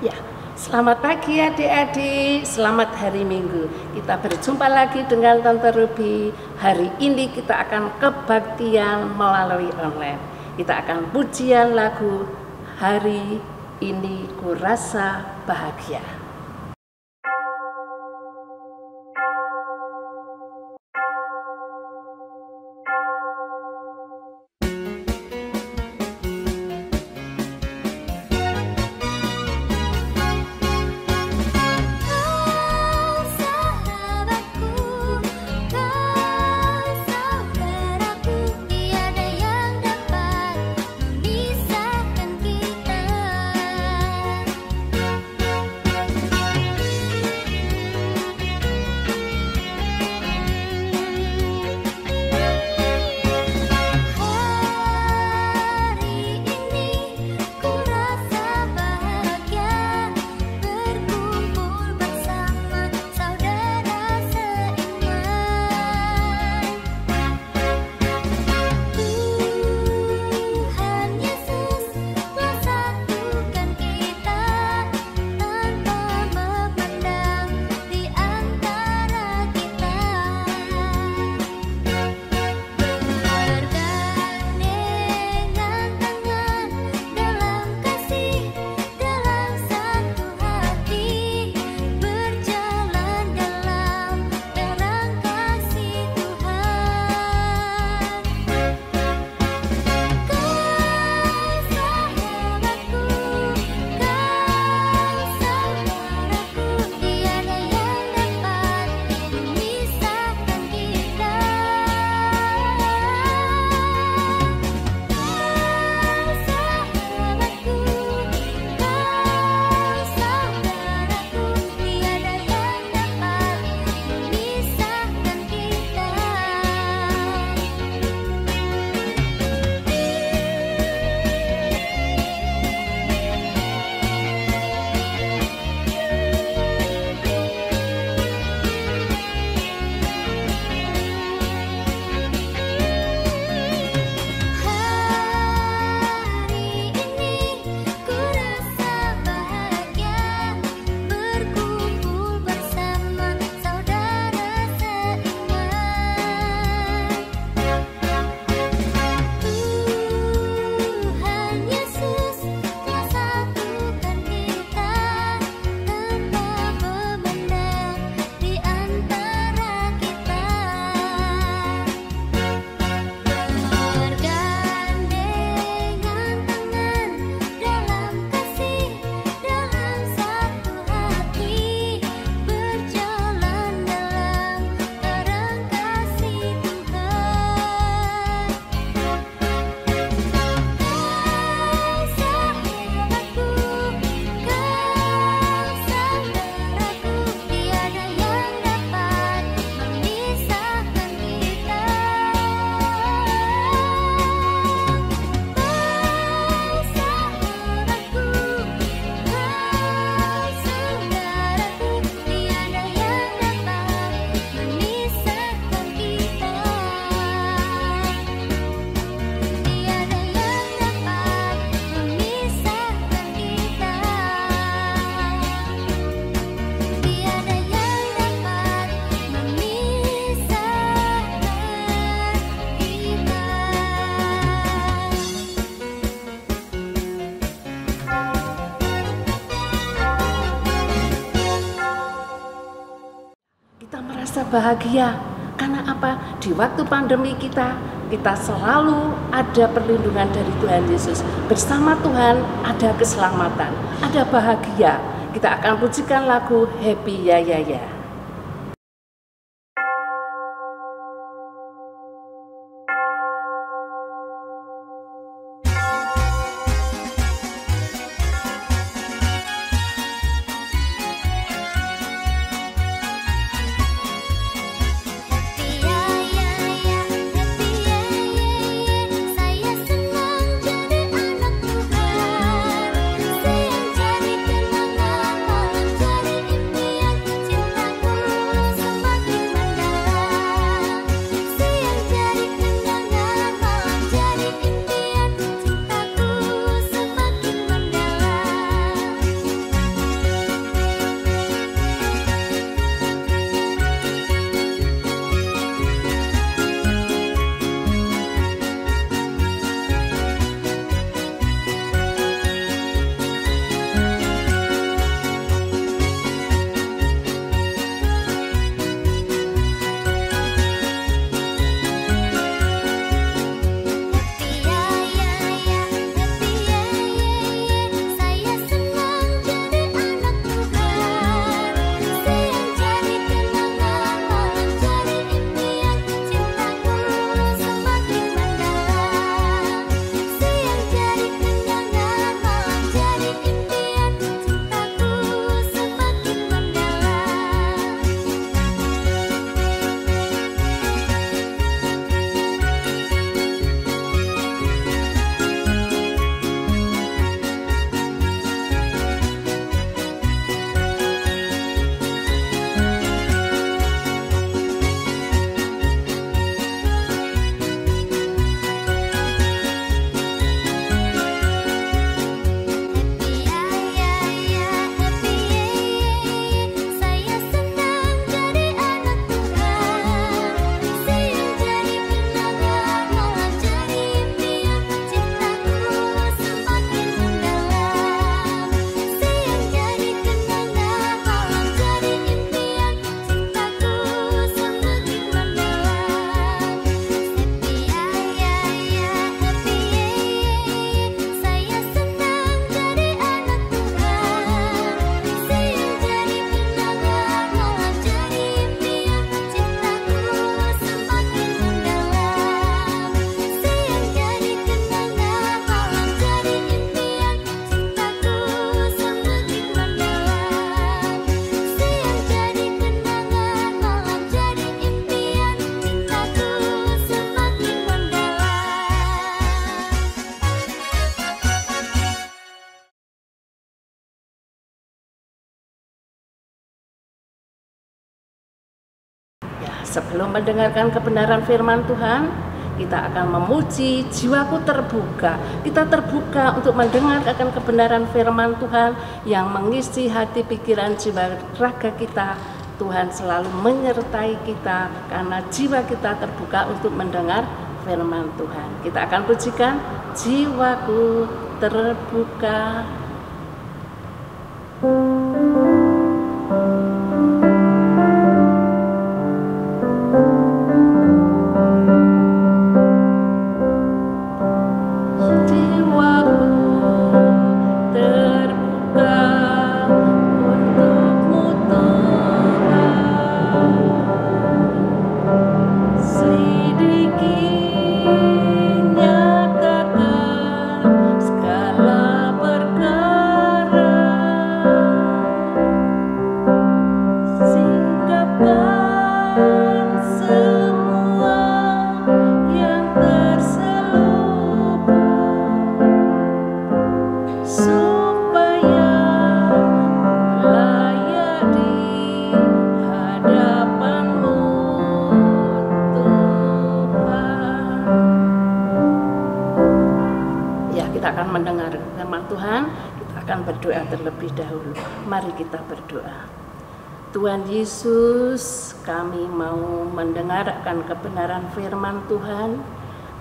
Ya, selamat pagi adik-adik, selamat hari Minggu. Kita berjumpa lagi dengan Tante Ruby. Hari ini kita akan kebaktian melalui online. Kita akan pujian lagu Hari Ini Kurasa Bahagia. Bahagia karena apa? Di waktu pandemi kita selalu ada perlindungan dari Tuhan Yesus. Bersama Tuhan ada keselamatan, ada bahagia. Kita akan pujikan lagu Happy Ya Ya Ya. Cinta Sebelum mendengarkan kebenaran firman Tuhan, kita akan memuji, jiwaku terbuka. Kita terbuka untuk mendengar akan kebenaran firman Tuhan yang mengisi hati, pikiran, jiwa, raga kita. Tuhan selalu menyertai kita karena jiwa kita terbuka untuk mendengar firman Tuhan. Kita akan pujikan, jiwaku terbuka. Mendengar firman Tuhan, kita akan berdoa terlebih dahulu. Mari kita berdoa. Tuhan Yesus, kami mau mendengarkan kebenaran firman Tuhan.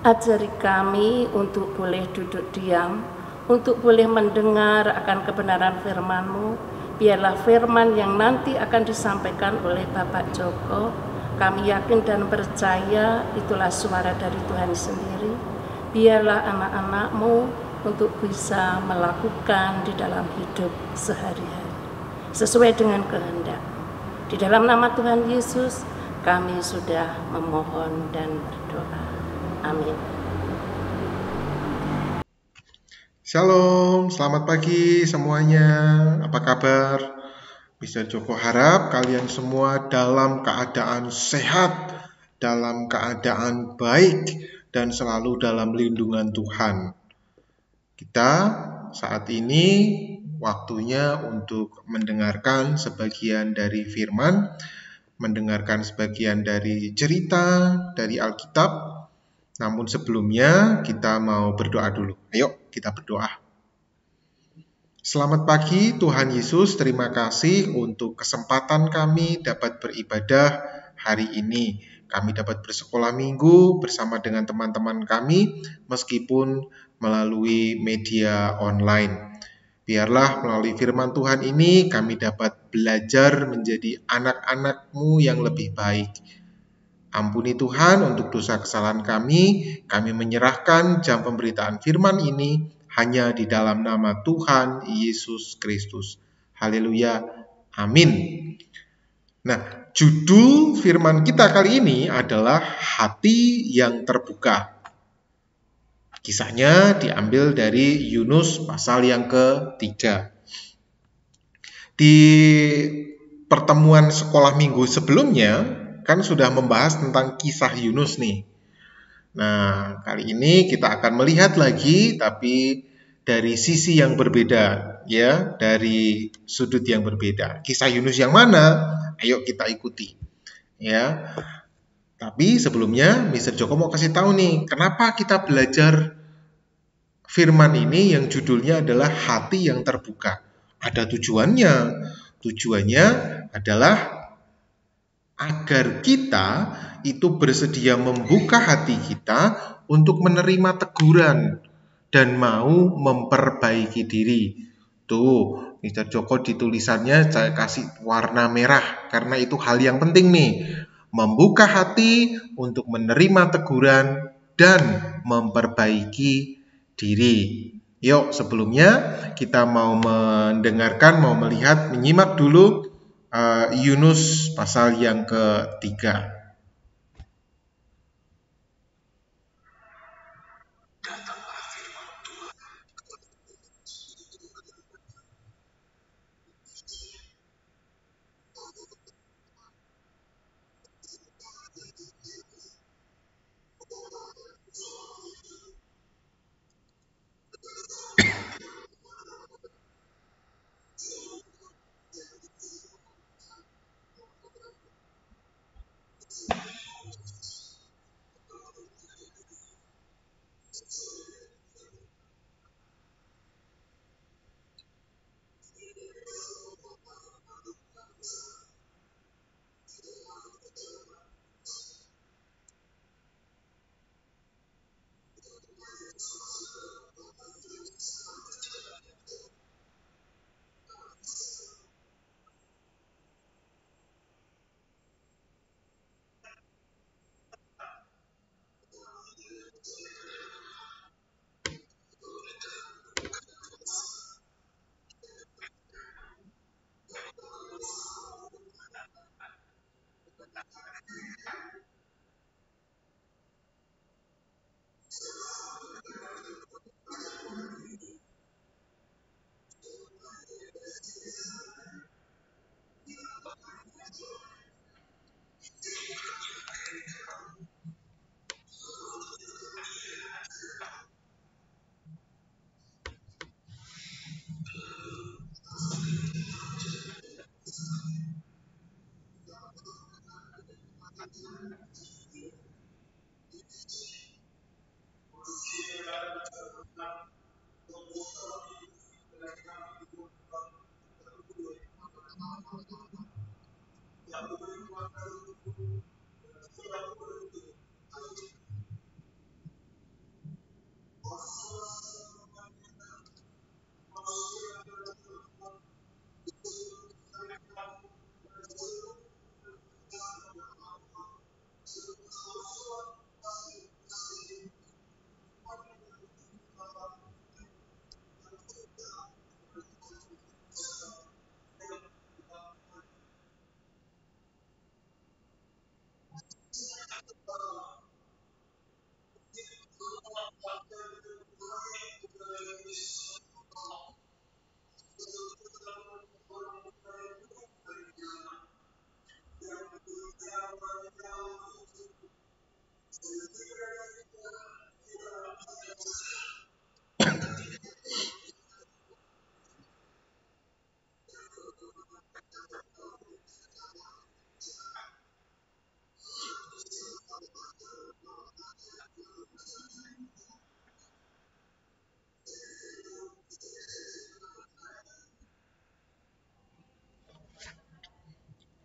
Ajari kami untuk boleh duduk diam, untuk boleh mendengar akan kebenaran firman-Mu. Biarlah firman yang nanti akan disampaikan oleh Bapak Joko, kami yakin dan percaya itulah suara dari Tuhan sendiri. Biarlah anak-anak-Mu untuk bisa melakukan di dalam hidup sehari-hari sesuai dengan kehendak. Di dalam nama Tuhan Yesus kami sudah memohon dan berdoa. Amin. Shalom, selamat pagi semuanya. Apa kabar? Bisa Joko harap kalian semua dalam keadaan sehat, dalam keadaan baik, dan selalu dalam lindungan Tuhan. Kita saat ini waktunya untuk mendengarkan sebagian dari firman, mendengarkan sebagian dari cerita dari Alkitab. Namun sebelumnya kita mau berdoa dulu. Ayo kita berdoa. Selamat pagi Tuhan Yesus, terima kasih untuk kesempatan kami dapat beribadah hari ini. Kami dapat bersekolah minggu bersama dengan teman-teman kami meskipun melalui media online. Biarlah melalui firman Tuhan ini kami dapat belajar menjadi anak-anak-Mu yang lebih baik. Ampuni Tuhan untuk dosa kesalahan kami menyerahkan jam pemberitaan firman ini hanya di dalam nama Tuhan Yesus Kristus. Haleluya, amin. Nah, judul firman kita kali ini adalah hati yang terbuka. Kisahnya diambil dari Yunus pasal yang ke-3. Di pertemuan sekolah minggu sebelumnya, kan sudah membahas tentang kisah Yunus nih. Nah, kali ini kita akan melihat lagi, tapi dari sisi yang berbeda, ya, dari sudut yang berbeda. Kisah Yunus yang mana? Ayo kita ikuti, ya. Tapi sebelumnya, Mr. Joko mau kasih tahu nih, kenapa kita belajar firman ini yang judulnya adalah hati yang terbuka. Ada tujuannya. Tujuannya adalah agar kita itu bersedia membuka hati kita untuk menerima teguran dan mau memperbaiki diri. Tuh, Mr. Joko di tulisannya saya kasih warna merah karena itu hal yang penting nih. Membuka hati untuk menerima teguran dan memperbaiki diri. Yuk, sebelumnya kita mau mendengarkan, mau melihat, menyimak dulu Yunus pasal yang ke-3.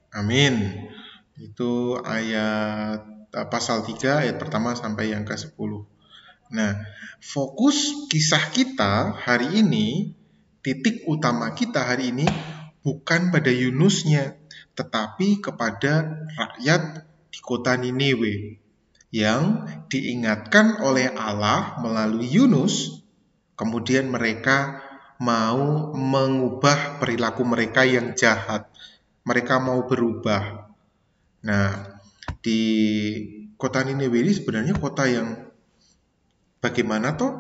Amin. Itu ayat pasal 3 ayat pertama sampai yang ke-10. Nah, fokus kisah kita hari ini, titik utama kita hari ini bukan pada Yunusnya, tetapi kepada rakyat di kota Niniwe yang diingatkan oleh Allah melalui Yunus, kemudian mereka mau mengubah perilaku mereka yang jahat. Mereka mau berubah. Nah, di kota Niniwe ini sebenarnya kota yang bagaimana toh?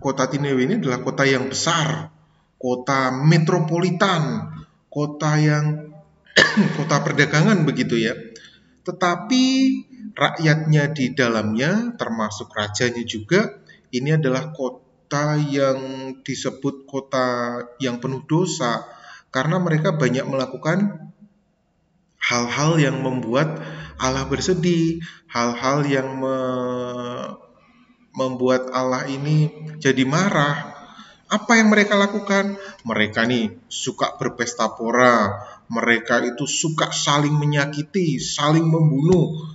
Kota Niniwe ini adalah kota yang besar, kota metropolitan, kota yang kota perdagangan begitu ya. Tetapi rakyatnya di dalamnya, termasuk rajanya juga, ini adalah kota yang disebut kota yang penuh dosa, karena mereka banyak melakukan hal-hal yang membuat Allah bersedih, hal-hal yang membuat Allah ini jadi marah. Apa yang mereka lakukan? Mereka nih suka berpesta pora, mereka itu suka saling menyakiti, saling membunuh,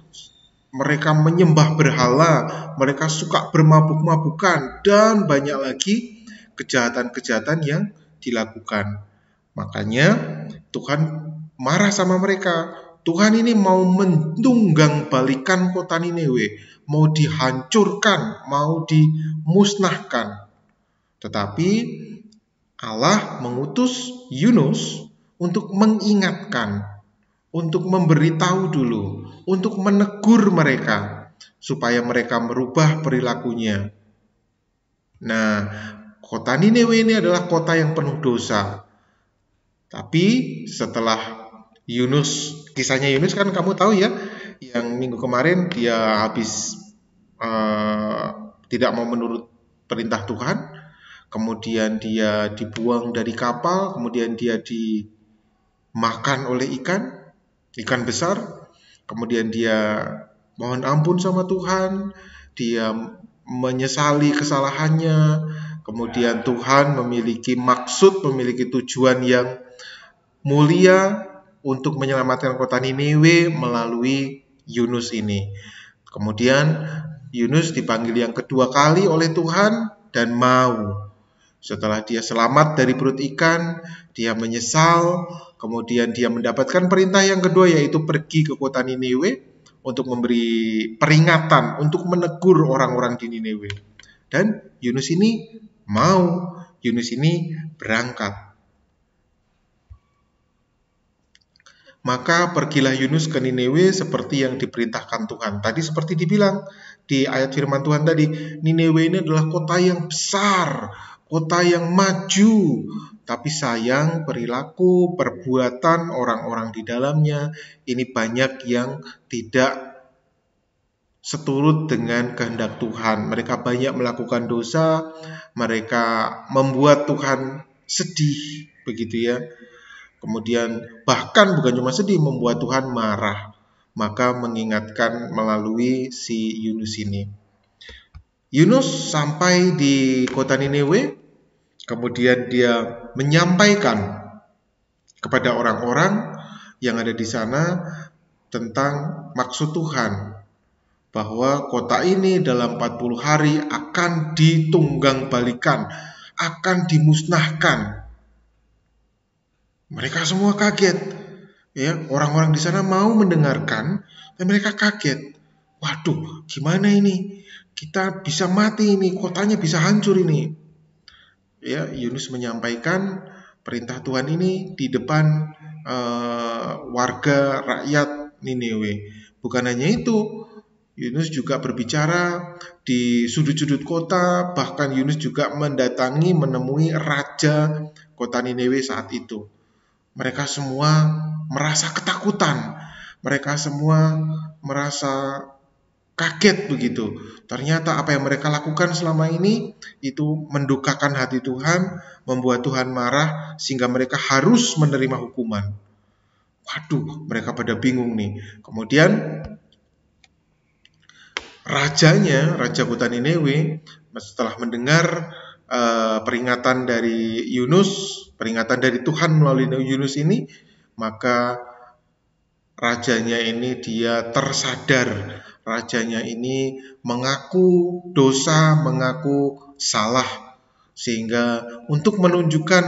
mereka menyembah berhala, mereka suka bermabuk-mabukan, dan banyak lagi kejahatan-kejahatan yang dilakukan. Makanya Tuhan marah sama mereka. Tuhan ini mau menunggang balikan kota Niniwe, mau dihancurkan, mau dimusnahkan. Tetapi Allah mengutus Yunus untuk mengingatkan, untuk memberitahu dulu, untuk menegur mereka, supaya mereka merubah perilakunya. Nah, kota Niniwe ini adalah kota yang penuh dosa. Tapi setelah Yunus, kisahnya Yunus kan kamu tahu ya, yang minggu kemarin dia habis tidak mau menurut perintah Tuhan, kemudian dia dibuang dari kapal, kemudian dia dimakan oleh ikan besar, kemudian dia mohon ampun sama Tuhan, dia menyesali kesalahannya, kemudian Tuhan memiliki maksud, memiliki tujuan yang mulia untuk menyelamatkan kota Niniwe melalui Yunus ini. Kemudian Yunus dipanggil yang kedua kali oleh Tuhan dan mau. Setelah dia selamat dari perut ikan, dia menyesal, kemudian dia mendapatkan perintah yang kedua, yaitu pergi ke kota Niniwe untuk memberi peringatan, untuk menegur orang-orang di Niniwe. Dan Yunus ini mau, Yunus ini berangkat. Maka pergilah Yunus ke Niniwe seperti yang diperintahkan Tuhan. Tadi seperti dibilang di ayat firman Tuhan tadi, Niniwe ini adalah kota yang besar, kota yang maju, tapi sayang perilaku, perbuatan orang-orang di dalamnya ini banyak yang tidak seturut dengan kehendak Tuhan. Mereka banyak melakukan dosa, mereka membuat Tuhan sedih, begitu ya. Kemudian bahkan bukan cuma sedih, membuat Tuhan marah. maka mengingatkan melalui si Yunus ini. Yunus sampai di kota Niniwe, kemudian dia menyampaikan kepada orang-orang yang ada di sana tentang maksud Tuhan, bahwa kota ini dalam 40 hari akan ditunggangbalikan, akan dimusnahkan. Mereka semua kaget. Ya, orang-orang di sana mau mendengarkan, dan mereka kaget. Waduh, gimana ini? Kita bisa mati ini, kotanya bisa hancur ini. Ya, Yunus menyampaikan perintah Tuhan ini di depan warga rakyat Niniwe. Bukan hanya itu, Yunus juga berbicara di sudut-sudut kota, bahkan Yunus juga menemui raja kota Niniwe saat itu. Mereka semua merasa ketakutan, mereka semua merasa kaget begitu. Ternyata apa yang mereka lakukan selama ini itu mendukakan hati Tuhan, membuat Tuhan marah sehingga mereka harus menerima hukuman. Waduh, mereka pada bingung nih. Kemudian Raja kota Niniwe setelah mendengar peringatan dari Yunus, peringatan dari Tuhan melalui Yunus ini, maka rajanya ini dia tersadar. Rajanya ini mengaku dosa, mengaku salah, sehingga untuk menunjukkan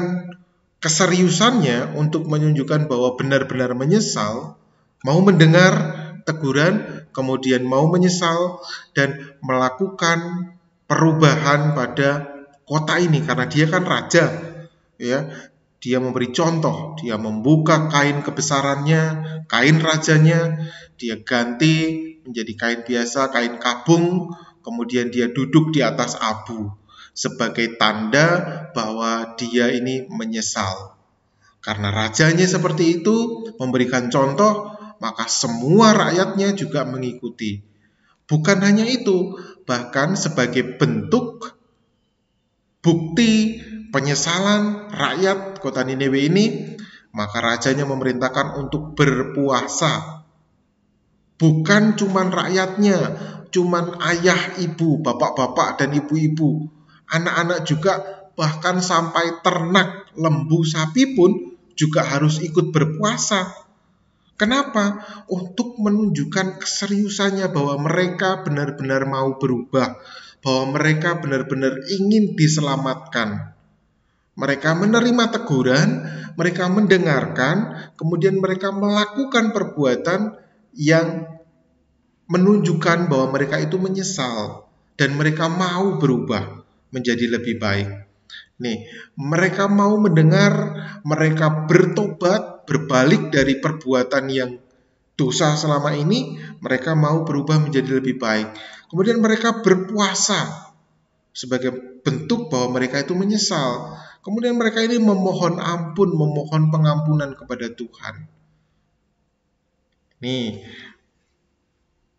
keseriusannya, untuk menunjukkan bahwa benar-benar menyesal, mau mendengar teguran, kemudian mau menyesal dan melakukan perubahan pada kota ini, karena dia kan raja, ya. Dia memberi contoh, dia membuka kain kebesarannya, kain rajanya, dia ganti menjadi kain biasa, kain kabung, kemudian dia duduk di atas abu sebagai tanda bahwa dia ini menyesal. Karena rajanya seperti itu, memberikan contoh, maka semua rakyatnya juga mengikuti. Bukan hanya itu, bahkan sebagai bentuk bukti penyesalan rakyat kota Niniwe ini, maka rajanya memerintahkan untuk berpuasa. Bukan cuman rakyatnya, cuman ayah, ibu, bapak-bapak dan ibu-ibu, anak-anak juga, bahkan sampai ternak lembu sapi pun juga harus ikut berpuasa. Kenapa? Untuk menunjukkan keseriusannya bahwa mereka benar-benar mau berubah, bahwa mereka benar-benar ingin diselamatkan. Mereka menerima teguran, mereka mendengarkan, kemudian mereka melakukan perbuatan yang menunjukkan bahwa mereka itu menyesal dan mereka mau berubah menjadi lebih baik. Nih, mereka mau mendengar, mereka bertobat, berbalik dari perbuatan yang dosa selama ini, mereka mau berubah menjadi lebih baik. Kemudian mereka berpuasa sebagai bentuk bahwa mereka itu menyesal. Kemudian mereka ini memohon ampun, memohon pengampunan kepada Tuhan. Nih,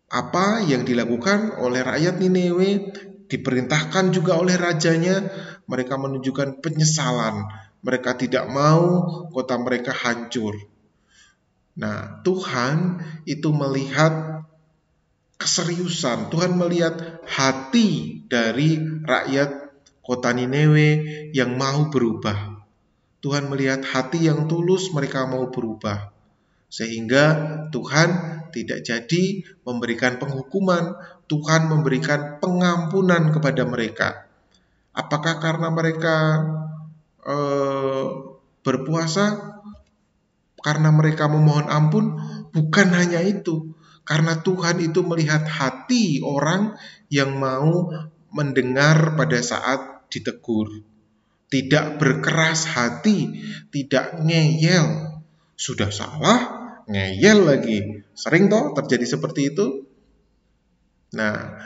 apa yang dilakukan oleh rakyat Niniwe, diperintahkan juga oleh rajanya, mereka menunjukkan penyesalan. Mereka tidak mau kota mereka hancur. Nah, Tuhan itu melihat keseriusan, Tuhan melihat hati dari rakyat kota Niniwe yang mau berubah. Tuhan melihat hati yang tulus, mereka mau berubah. Sehingga Tuhan tidak jadi memberikan penghukuman, Tuhan memberikan pengampunan kepada mereka. Apakah karena mereka berpuasa? Karena mereka memohon ampun? Bukan hanya itu. Karena Tuhan itu melihat hati orang yang mau mendengar pada saat ditegur. Tidak berkeras hati, tidak ngeyel. Sudah salah, ngeyel lagi. Sering toh terjadi seperti itu. Nah,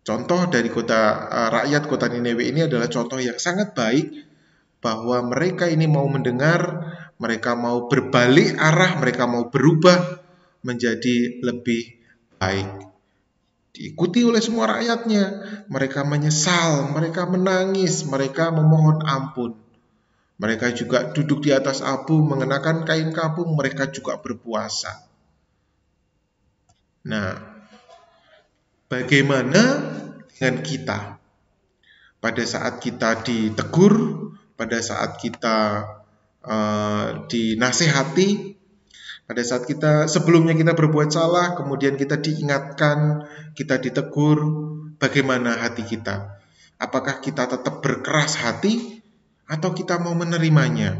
contoh dari rakyat kota Niniwe ini adalah contoh yang sangat baik, bahwa mereka ini mau mendengar, mereka mau berbalik arah, mereka mau berubah menjadi lebih baik. Diikuti oleh semua rakyatnya. Mereka menyesal, mereka menangis, mereka memohon ampun. Mereka juga duduk di atas abu mengenakan kain kabung, mereka juga berpuasa. Nah, bagaimana dengan kita? Pada saat kita ditegur, pada saat kita dinasehati, pada saat kita sebelumnya kita berbuat salah, kemudian kita diingatkan, kita ditegur, bagaimana hati kita? Apakah kita tetap berkeras hati atau kita mau menerimanya?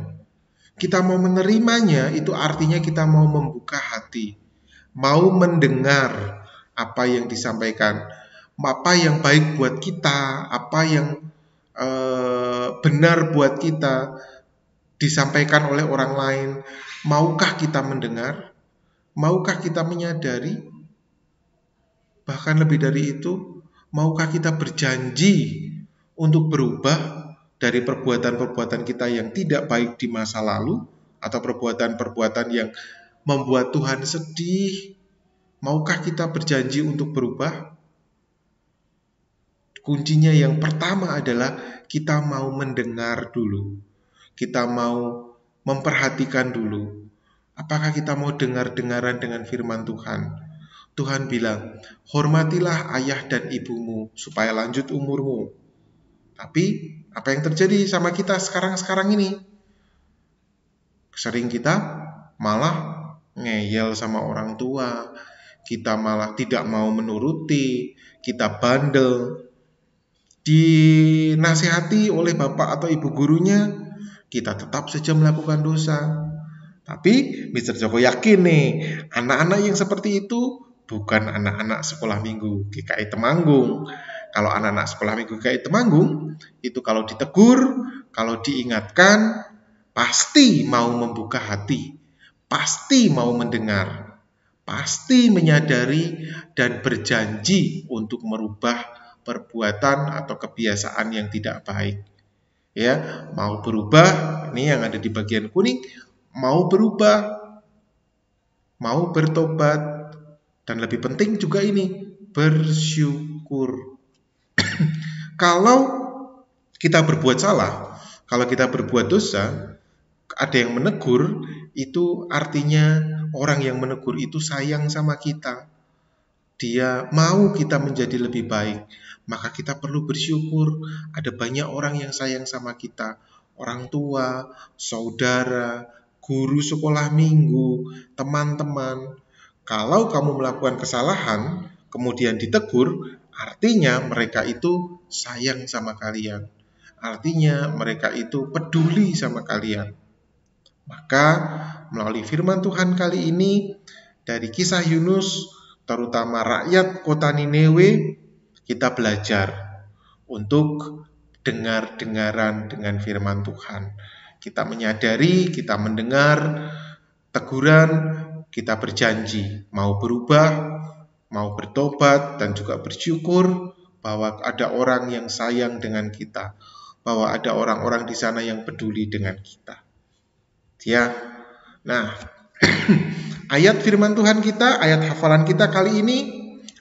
Kita mau menerimanya itu artinya kita mau membuka hati, mau mendengar apa yang disampaikan, apa yang baik buat kita, apa yang benar buat kita disampaikan oleh orang lain. Maukah kita mendengar? Maukah kita menyadari? Bahkan lebih dari itu, maukah kita berjanji untuk berubah dari perbuatan-perbuatan kita yang tidak baik di masa lalu, atau perbuatan-perbuatan yang membuat Tuhan sedih? Maukah kita berjanji untuk berubah? Kuncinya yang pertama adalah kita mau mendengar dulu. Kita mau memperhatikan dulu. Apakah kita mau dengar-dengaran dengan firman Tuhan? Tuhan bilang, hormatilah ayah dan ibumu supaya lanjut umurmu. Tapi apa yang terjadi sama kita sekarang ini? Sering kita malah ngeyel sama orang tua. Kita malah tidak mau menuruti. Kita bandel. Dinasihati oleh bapak atau ibu gurunya, kita tetap saja melakukan dosa. Tapi Mr. Joko yakin nih, anak-anak yang seperti itu bukan anak-anak sekolah minggu GKI Temanggung. Kalau anak-anak sekolah minggu GKI Temanggung, itu kalau ditegur, kalau diingatkan, pasti mau membuka hati, pasti mau mendengar, pasti menyadari dan berjanji untuk merubah perbuatan atau kebiasaan yang tidak baik. Ya, mau berubah, ini yang ada di bagian kuning, mau berubah, mau bertobat, dan lebih penting juga ini, bersyukur. Kalau kita berbuat salah, kalau kita berbuat dosa, ada yang menegur, itu artinya orang yang menegur itu sayang sama kita. Dia mau kita menjadi lebih baik, maka kita perlu bersyukur. Ada banyak orang yang sayang sama kita, orang tua, saudara, guru sekolah minggu, teman-teman. Kalau kamu melakukan kesalahan, kemudian ditegur, artinya mereka itu sayang sama kalian. Artinya mereka itu peduli sama kalian. Maka melalui firman Tuhan kali ini, dari kisah Yunus, terutama rakyat kota Niniwe, kita belajar untuk dengar-dengaran dengan firman Tuhan. Kita menyadari, kita mendengar teguran, kita berjanji mau berubah, mau bertobat, dan juga bersyukur bahwa ada orang yang sayang dengan kita, bahwa ada orang-orang di sana yang peduli dengan kita. Ya, nah, ayat firman Tuhan kita, ayat hafalan kita kali ini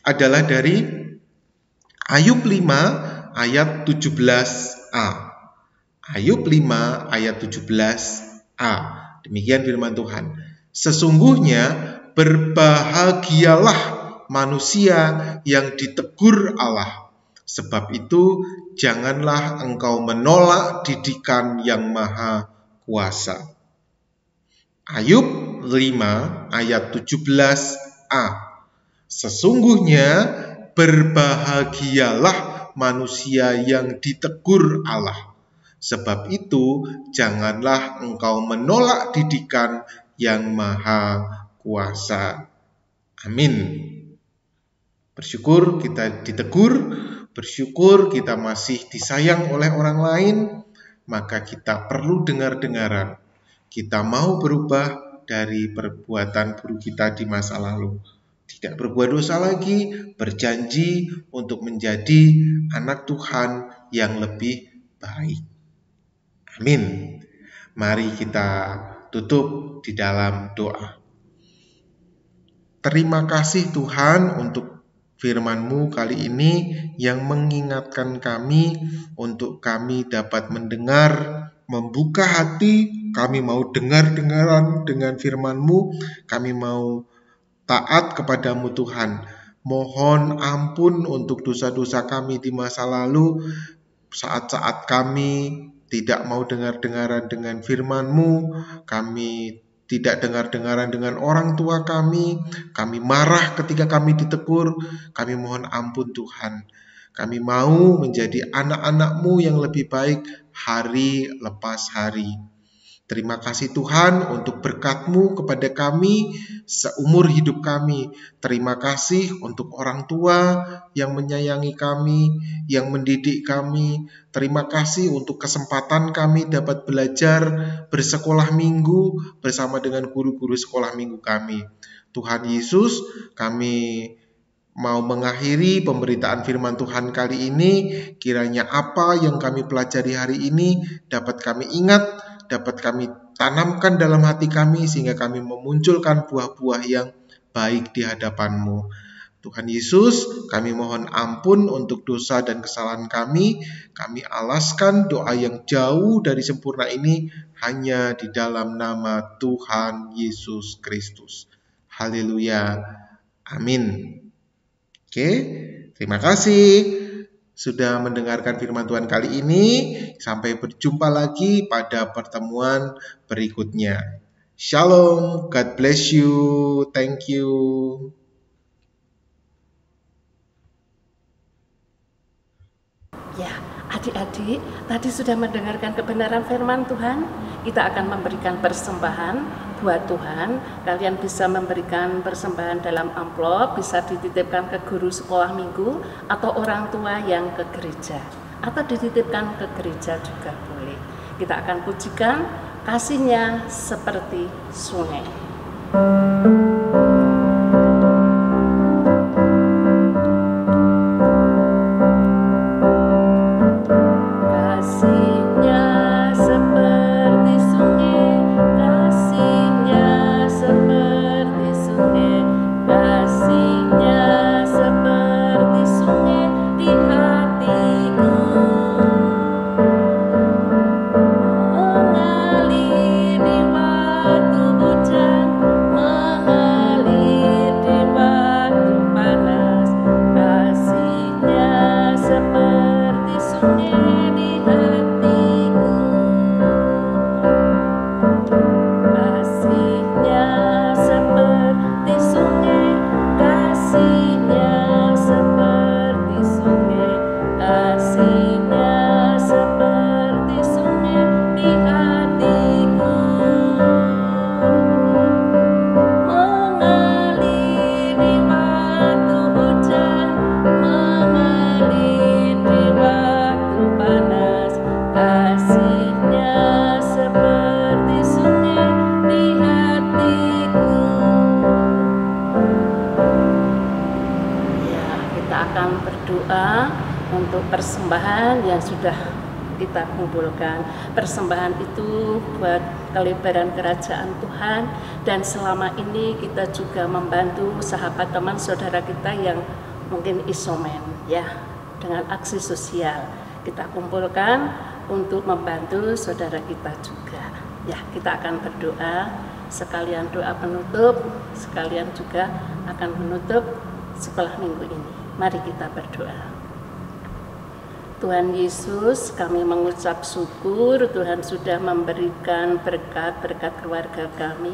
adalah dari Ayub 5 ayat 17a. Ayub 5 ayat 17a. Demikian firman Tuhan. Sesungguhnya berbahagialah manusia yang ditegur Allah. Sebab itu janganlah engkau menolak didikan yang maha kuasa. Ayub 5 ayat 17a. Sesungguhnya berbahagialah manusia yang ditegur Allah. Sebab itu janganlah engkau menolak didikan yang maha kuasa. Amin. Bersyukur kita ditegur, bersyukur kita masih disayang oleh orang lain, maka kita perlu dengar-dengaran. Kita mau berubah dari perbuatan buruk kita di masa lalu. Tidak berbuat dosa lagi, berjanji untuk menjadi anak Tuhan yang lebih baik. Amin. Mari kita tutup di dalam doa. Terima kasih Tuhan untuk firman-Mu kali ini yang mengingatkan kami untuk kami dapat mendengar, membuka hati. Kami mau dengar-dengaran dengan firman-Mu, kami mau taat kepadamu Tuhan. Mohon ampun untuk dosa-dosa kami di masa lalu, saat-saat kami tidak mau dengar-dengaran dengan firman-Mu, kami tidak dengar-dengaran dengan orang tua kami marah ketika kami ditegur, kami mohon ampun Tuhan. Kami mau menjadi anak-anak-Mu yang lebih baik hari lepas hari. Terima kasih Tuhan untuk berkat-Mu kepada kami seumur hidup kami. Terima kasih untuk orang tua yang menyayangi kami, yang mendidik kami. Terima kasih untuk kesempatan kami dapat belajar bersekolah minggu bersama dengan guru-guru sekolah minggu kami. Tuhan Yesus, kami mau mengakhiri pemberitaan firman Tuhan kali ini. Kiranya apa yang kami pelajari hari ini dapat kami ingat, dapat kami tanamkan dalam hati kami, sehingga kami memunculkan buah-buah yang baik di hadapan-Mu. Tuhan Yesus, kami mohon ampun untuk dosa dan kesalahan kami. Kami alaskan doa yang jauh dari sempurna ini hanya di dalam nama Tuhan Yesus Kristus. Haleluya. Amin. Oke, terima kasih sudah mendengarkan firman Tuhan kali ini. Sampai berjumpa lagi pada pertemuan berikutnya. Shalom, God bless you, thank you. Ya, adik-adik, tadi sudah mendengarkan kebenaran firman Tuhan. Kita akan memberikan persembahan buat Tuhan. Kalian bisa memberikan persembahan dalam amplop, bisa dititipkan ke guru sekolah minggu atau orang tua yang ke gereja, atau dititipkan ke gereja juga boleh. Kita akan pujikan kasih-Nya seperti sungai. Untuk persembahan yang sudah kita kumpulkan. Persembahan itu buat kelebaran kerajaan Tuhan, dan selama ini kita juga membantu sahabat teman saudara kita yang mungkin isoman, ya, dengan aksi sosial. Kita kumpulkan untuk membantu saudara kita juga. Ya, kita akan berdoa, sekalian doa penutup, sekalian juga akan menutup sekolah minggu ini. Mari kita berdoa. Tuhan Yesus, kami mengucap syukur Tuhan sudah memberikan berkat-berkat keluarga kami.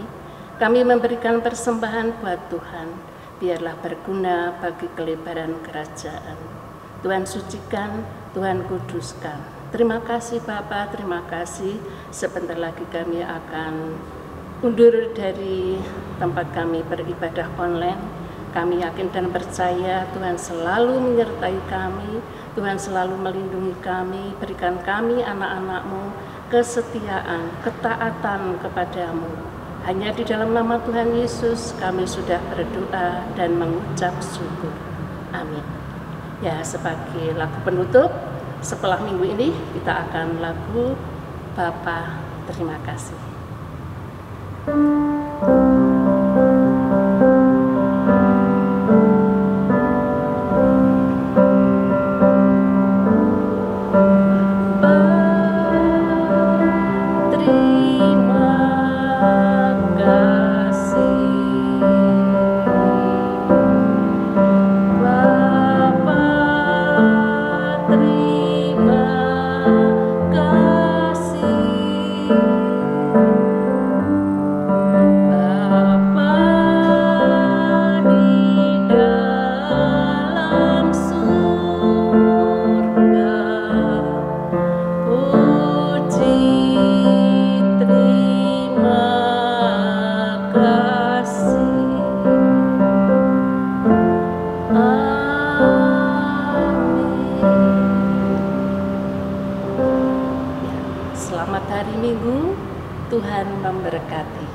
Kami memberikan persembahan buat Tuhan, biarlah berguna bagi kelebaran kerajaan. Tuhan sucikan, Tuhan kuduskan. Terima kasih Bapa, terima kasih. Sebentar lagi kami akan undur dari tempat kami beribadah online. Kami yakin dan percaya Tuhan selalu menyertai kami, Tuhan selalu melindungi kami, berikan kami anak-anak-Mu kesetiaan, ketaatan kepadamu. Hanya di dalam nama Tuhan Yesus kami sudah berdoa dan mengucap syukur. Amin. Ya, sebagai lagu penutup, setelah minggu ini kita akan lagu Bapa Terima Kasih. Terima kasih. hari Minggu. Tuhan memberkati.